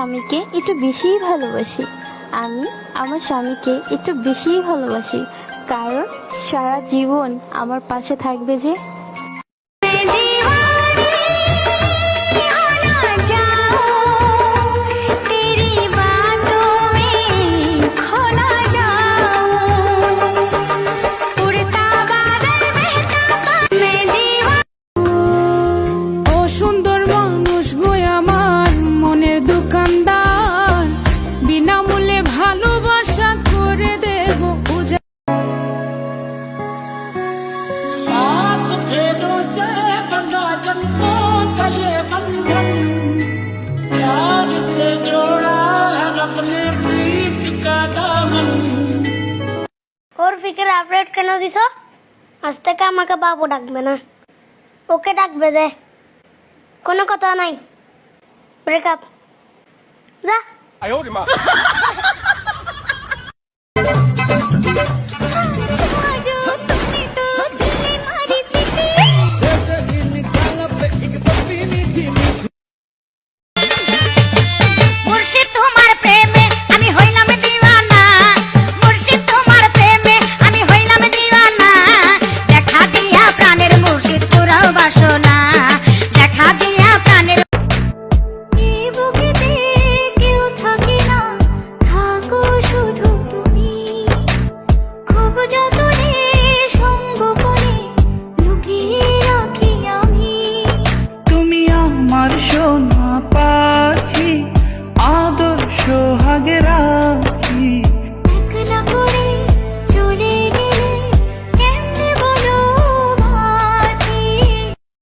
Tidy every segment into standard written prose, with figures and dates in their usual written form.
স্বামীকে একটু বেশিই ভালোবাসি। আমি আমার স্বামীকে একটু বেশিই ভালোবাসি, কারণ সারা জীবন আমার পাশে থাকবে যে। ওর ফিকের আপডেট কেন দিছ? আজ থেকে আমাকে বাবু ডাকবে না, ওকে ডাকবে দে। কোনো কথা নাই, ব্রেকআপ। যা।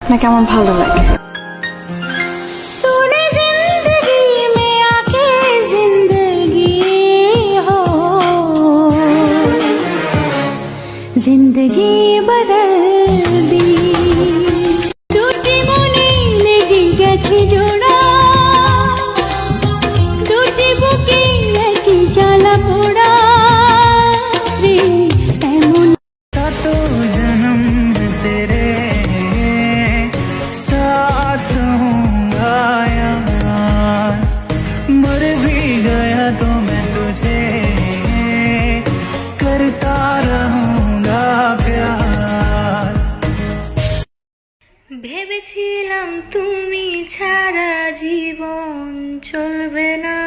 আপনাকে আমার ভালো লাগে। जिंदगी बदल दी टूटी मने लेगे गेছে জোড়া टूटी বুকে একই জ্বালা পোড়া রে এমন কত জন্ম তেরে साथ रहूंगा यार मर भी गया तो मैं तुझे करता रहूंगा प्यार ভেবেছিলাম তুমি ছাড়া জীবন চলবে না,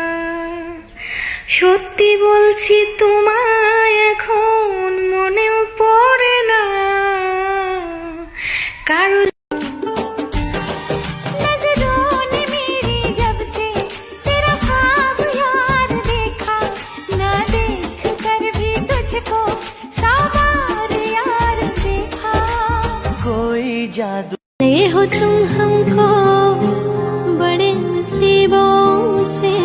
সত্যি বলছি তোমায় এখন মনেও পড়ে না কারো। जादू हो तुम हमको बड़े नसीबों से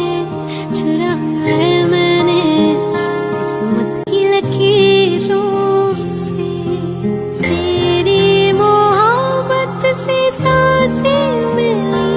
चुराया है मैंने किस्मत की लकीरों से, तेरी मोहब्बत से सांसें मिली।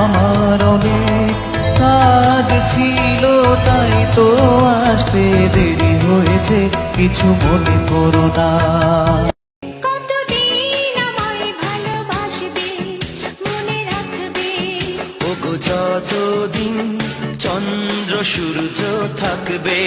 আমার অনেক কাজ ছিল তাই তো আসতে দেরি হয়েছে, কিছু মনে করো না। কতদিন আমায় ভালোবাসবে মনে রাখবে, ওগো যতদিন চন্দ্র সূর্য থাকবে।